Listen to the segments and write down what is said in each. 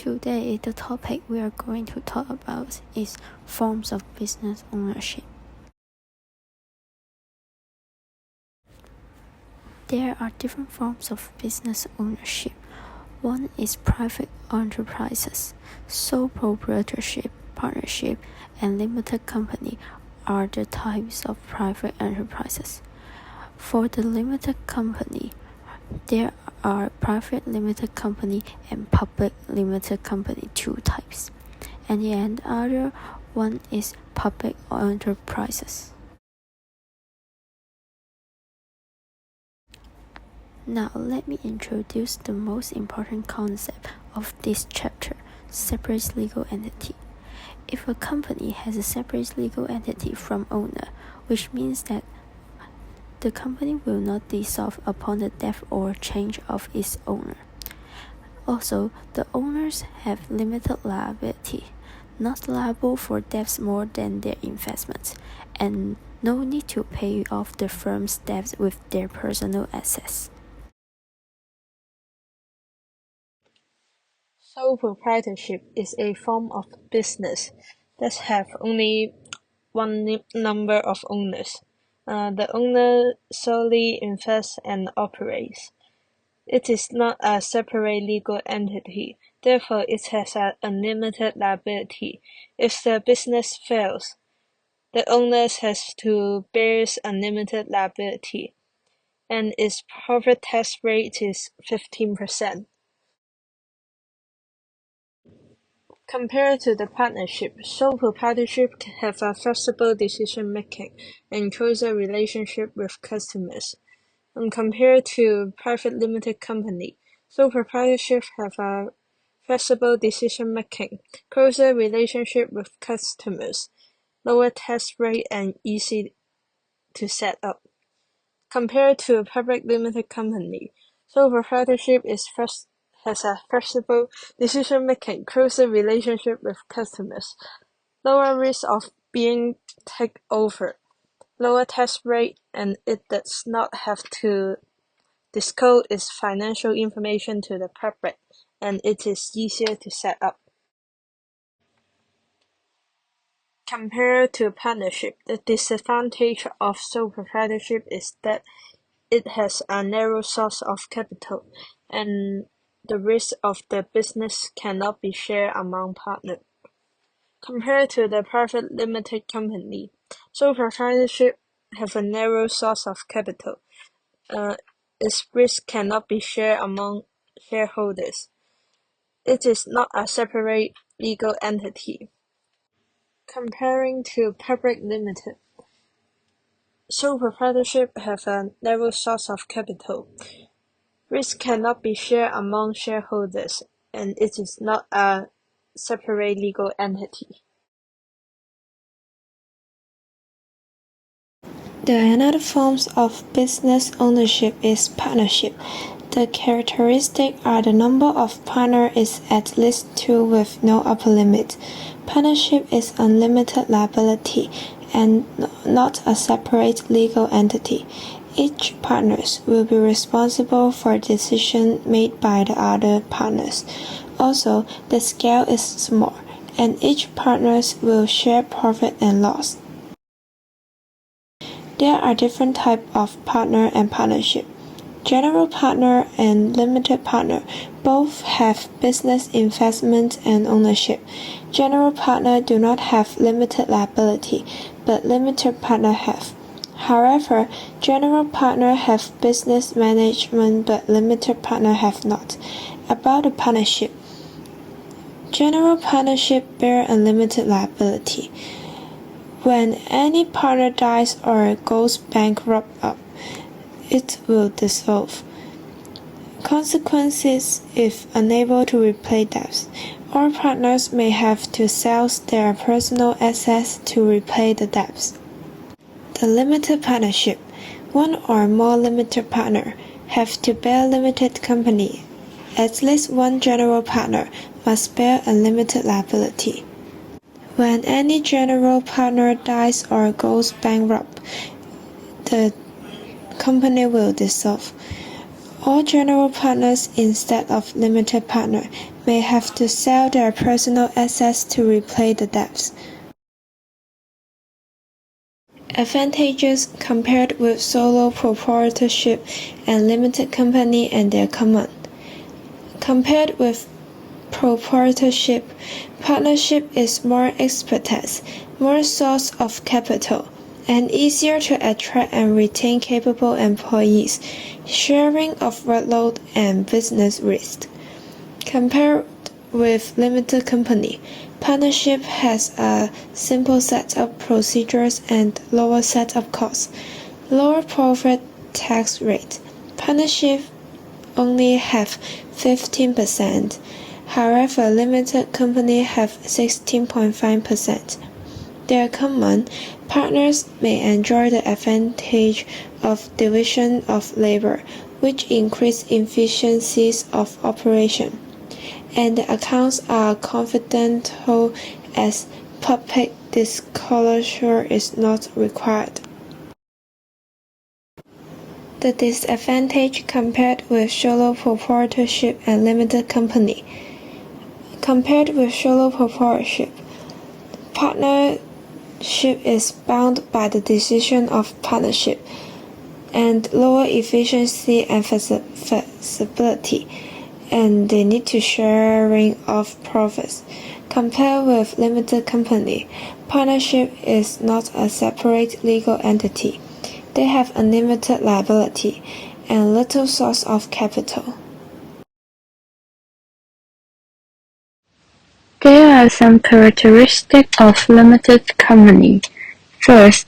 Today, the topic we are going to talk about is forms of business ownership. There are different forms of business ownership. One is private enterprises. Sole proprietorship, partnership, and limited company are the types of private enterprises. For the limited company, there are private limited company and public limited company, two types. And the other one is public enterprises. Now let me introduce the most important concept of this chapter, separate legal entity. If a company has a separate legal entity from owner, which means that the company will not dissolve upon the death or change of its owner. Also, the owners have limited liability, not liable for debts more than their investments, and no need to pay off the firm's debts with their personal assets. Sole proprietorship is a form of business that have only one number of owners. The owner solely invests and operates. It is not a separate legal entity, therefore it has an unlimited liability. If the business fails, the owner has to bear unlimited liability, and its profit tax rate is 15%. Compared to the partnership, sole proprietorship can have a flexible decision-making and closer relationship with customers. Compared to private limited company, sole proprietorship have a flexible decision-making, closer relationship with customers, lower tax rate, and easy to set up. Compared to a public limited company, sole proprietorship has a flexible decision-making, closer relationship with customers, lower risk of being taken over, lower tax rate, and it does not have to disclose its financial information to the public, and it is easier to set up. Compared to partnership, the disadvantage of sole proprietorship is that it has a narrow source of capital, and the risk of the business cannot be shared among partners. Compared to the private limited company, sole proprietorship have a narrow source of capital. Its risk cannot be shared among shareholders. It is not a separate legal entity. Comparing to public limited, sole proprietorship have a narrow source of capital. Risk cannot be shared among shareholders, and it is not a separate legal entity. Another form of business ownership is partnership. The characteristic are the number of partners is at least 2 with no upper limit. Partnership is unlimited liability and not a separate legal entity. Each partners will be responsible for decisions made by the other partners. Also, the scale is small, and each partners will share profit and loss. There are different types of partner and partnership. General partner and limited partner both have business investment and ownership. General partner do not have limited liability, but limited partner have. However, general partner have business management, but limited partner have not. About the partnership, general partnership bear unlimited liability. When any partner dies or goes bankrupt, it will dissolve. Consequences if unable to repay debts. All partners may have to sell their personal assets to repay the debts. The limited partnership. One or more limited partners have to bear limited company. At least one general partner must bear unlimited liability. When any general partner dies or goes bankrupt, the company will dissolve. All general partners instead of limited partner may have to sell their personal assets to repay the debts. Advantages compared with solo proprietorship and limited company and their common. Compared with proprietorship, partnership is more expertise, more source of capital, and easier to attract and retain capable employees, sharing of workload and business risk. Compared with limited company, partnership has a simple set of procedures and lower set of costs, lower profit tax rate. Partnership only have 15%. However, limited company have 16.5%. They are common. Partners may enjoy the advantage of division of labor, which increase efficiencies of operation, and the accounts are confidential as public disclosure is not required. The disadvantage compared with solo proprietorship and limited company. Compared with solo proprietorship, partnership is bound by the decision of partnership and lower efficiency and flexibility, and they need to sharing of profits. Compared with limited company, partnership is not a separate legal entity. They have unlimited liability and little source of capital. There are some characteristics of limited company. First,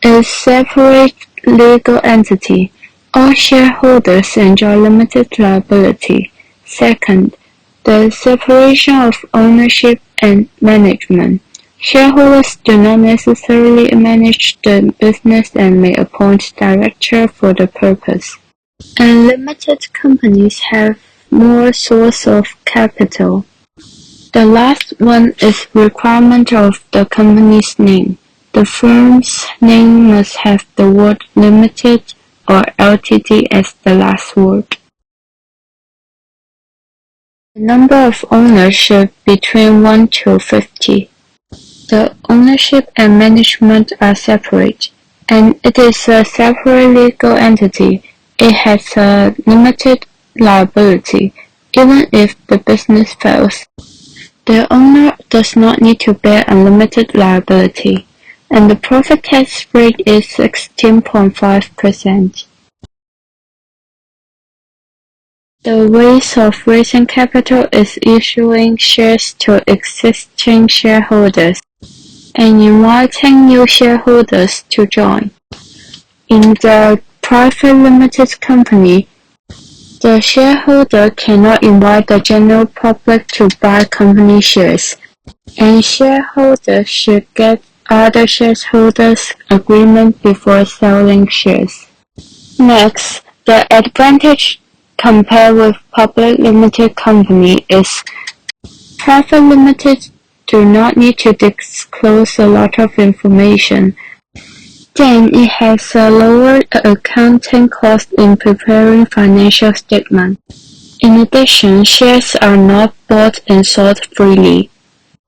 is separate legal entity. All shareholders enjoy limited liability. Second, the separation of ownership and management. Shareholders do not necessarily manage the business and may appoint director for the purpose. And limited companies have more source of capital. The last one is requirement of the company's name. The firm's name must have the word limited or Ltd as the last word. The number of ownership between 1 to 50. The ownership and management are separate, and it is a separate legal entity. It has a limited liability, even if the business fails. The owner does not need to bear unlimited liability, and the profit tax rate is 16.5%. The ways of raising capital is issuing shares to existing shareholders and inviting new shareholders to join. In the private limited company, the shareholder cannot invite the general public to buy company shares, and shareholders should get other shareholders' agreement before selling shares. Next, the advantage compared with public limited company is private limited do not need to disclose a lot of information. Then it has a lower accounting cost in preparing financial statements. In addition, shares are not bought and sold freely,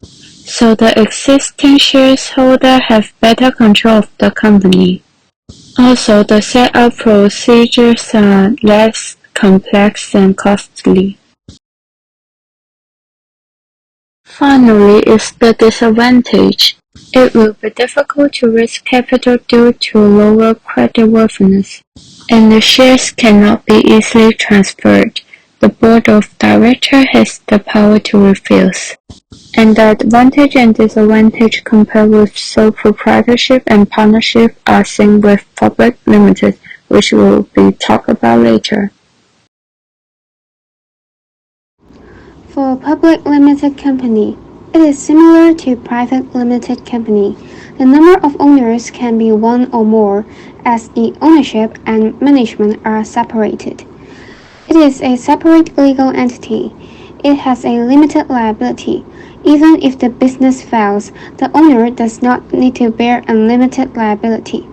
so the existing shareholders have better control of the company. Also, the setup procedures are less complex and costly. Finally is the disadvantage. It will be difficult to raise capital due to lower creditworthiness, and the shares cannot be easily transferred. The board of directors has the power to refuse. And the advantage and disadvantage compared with sole proprietorship and partnership are seen with public limited, which will be talked about later. For a public limited company, it is similar to private limited company. The number of owners can be one or more, as the ownership and management are separated. It is a separate legal entity. It has a limited liability. Even if the business fails, the owner does not need to bear unlimited liability.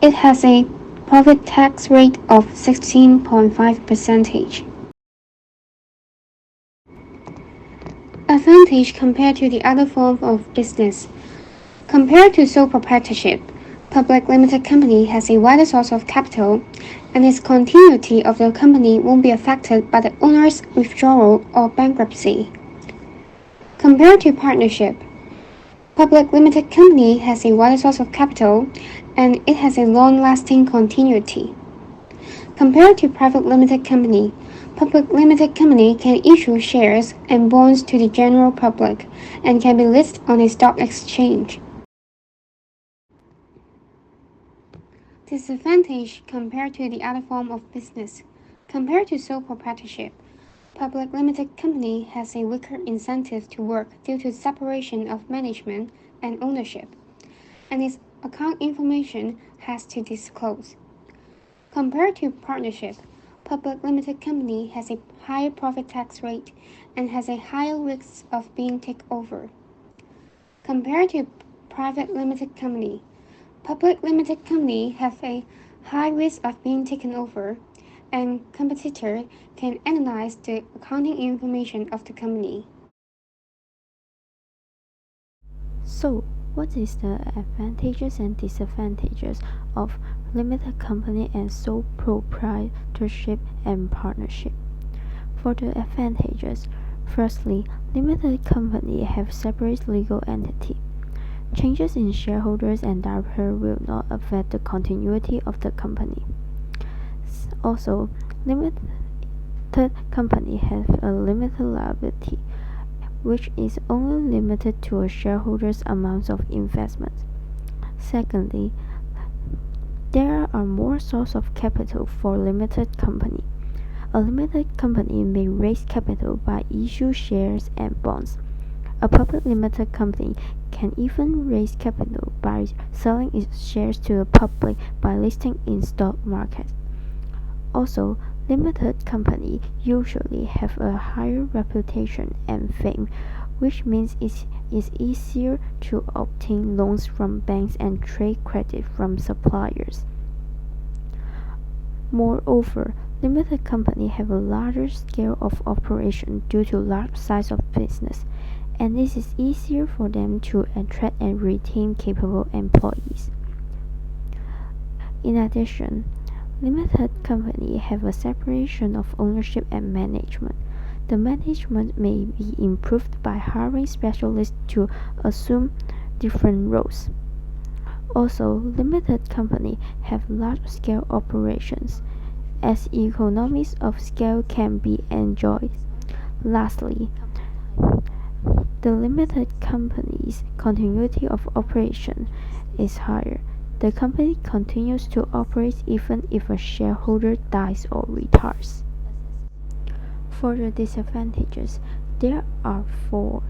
It has a profit tax rate of 16.5%. Advantage compared to the other form of business. Compared to sole proprietorship, public limited company has a wider source of capital, and its continuity of the company won't be affected by the owner's withdrawal or bankruptcy. Compared to partnership, public limited company has a wider source of capital, and it has a long-lasting continuity. Compared to private limited company, public limited company can issue shares and bonds to the general public and can be listed on a stock exchange. Disadvantage compared to the other form of business. Compared to sole proprietorship, public limited company has a weaker incentive to work due to separation of management and ownership, and its account information has to disclose. Compared to partnership, public limited company has a higher profit tax rate and has a higher risk of being taken over. Compared to private limited company, public limited company have a high risk of being taken over, and competitor can analyze the accounting information of the company. So, what is the advantages and disadvantages of limited company and sole proprietorship and partnership? For the advantages, firstly, limited company have separate legal entity. Changes in shareholders and directors will not affect the continuity of the company. Also, limited company have a limited liability, which is only limited to a shareholder's amount of investment. Secondly, there are more sources of capital for limited company. A limited company may raise capital by issue shares and bonds. A public limited company can even raise capital by selling its shares to the public by listing in stock market. Also, limited companies usually have a higher reputation and fame, which means it is easier to obtain loans from banks and trade credit from suppliers. Moreover, limited companies have a larger scale of operation due to large size of business, and this is easier for them to attract and retain capable employees. In addition, limited companies have a separation of ownership and management. The management may be improved by hiring specialists to assume different roles. Also, limited companies have large-scale operations, as economies of scale can be enjoyed. Lastly, the limited company's continuity of operation is higher. The company continues to operate even if a shareholder dies or retires. For the disadvantages, there are four.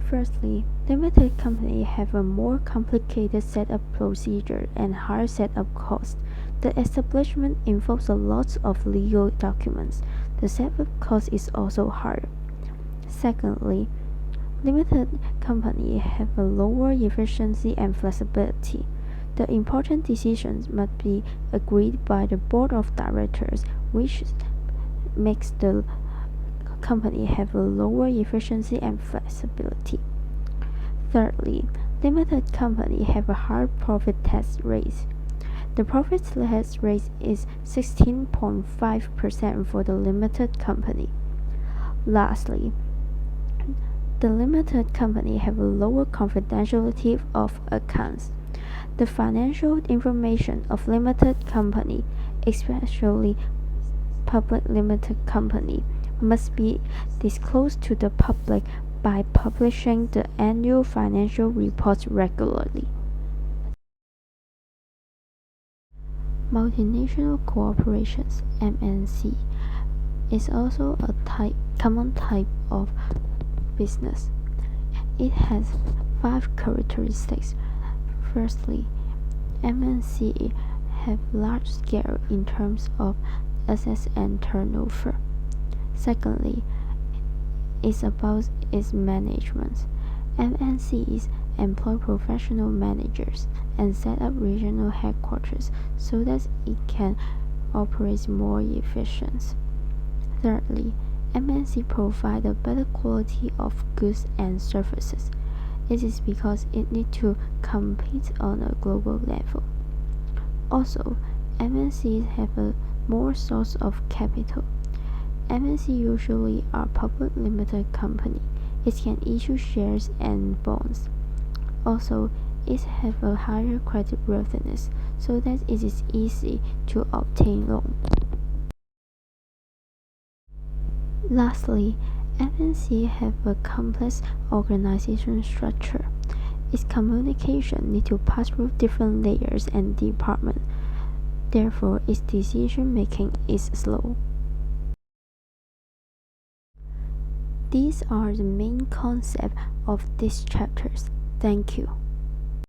Firstly, limited companies have a more complicated setup procedure and higher setup costs. The establishment involves a lot of legal documents. The setup cost is also higher. Secondly, limited companies have a lower efficiency and flexibility. The important decisions must be agreed by the board of directors, which makes the company have a lower efficiency and flexibility. Thirdly, limited companies have a higher profit tax rate. The profit tax rate is 16.5% for the limited company. Lastly, the limited company have a lower confidentiality of accounts. The financial information of limited company, especially public limited company, must be disclosed to the public by publishing the annual financial reports regularly. Multinational corporations (MNC) is also a common type of business. It has 5 characteristics. Firstly, MNC have large scale in terms of assets and turnover. Secondly, it's about its management. MNCs employ professional managers and set up regional headquarters so that it can operate more efficient. Thirdly, MNC provide a better quality of goods and services. It is because it needs to compete on a global level. Also, MNCs have a more source of capital. MNC usually are public limited company. It can issue shares and bonds. Also, it have a higher credit worthiness, so that it is easy to obtain loan. Lastly, MNC have a complex organization structure. Its communication need to pass through different layers and departments. Therefore, its decision making is slow. These are the main concepts of these chapters. Thank you.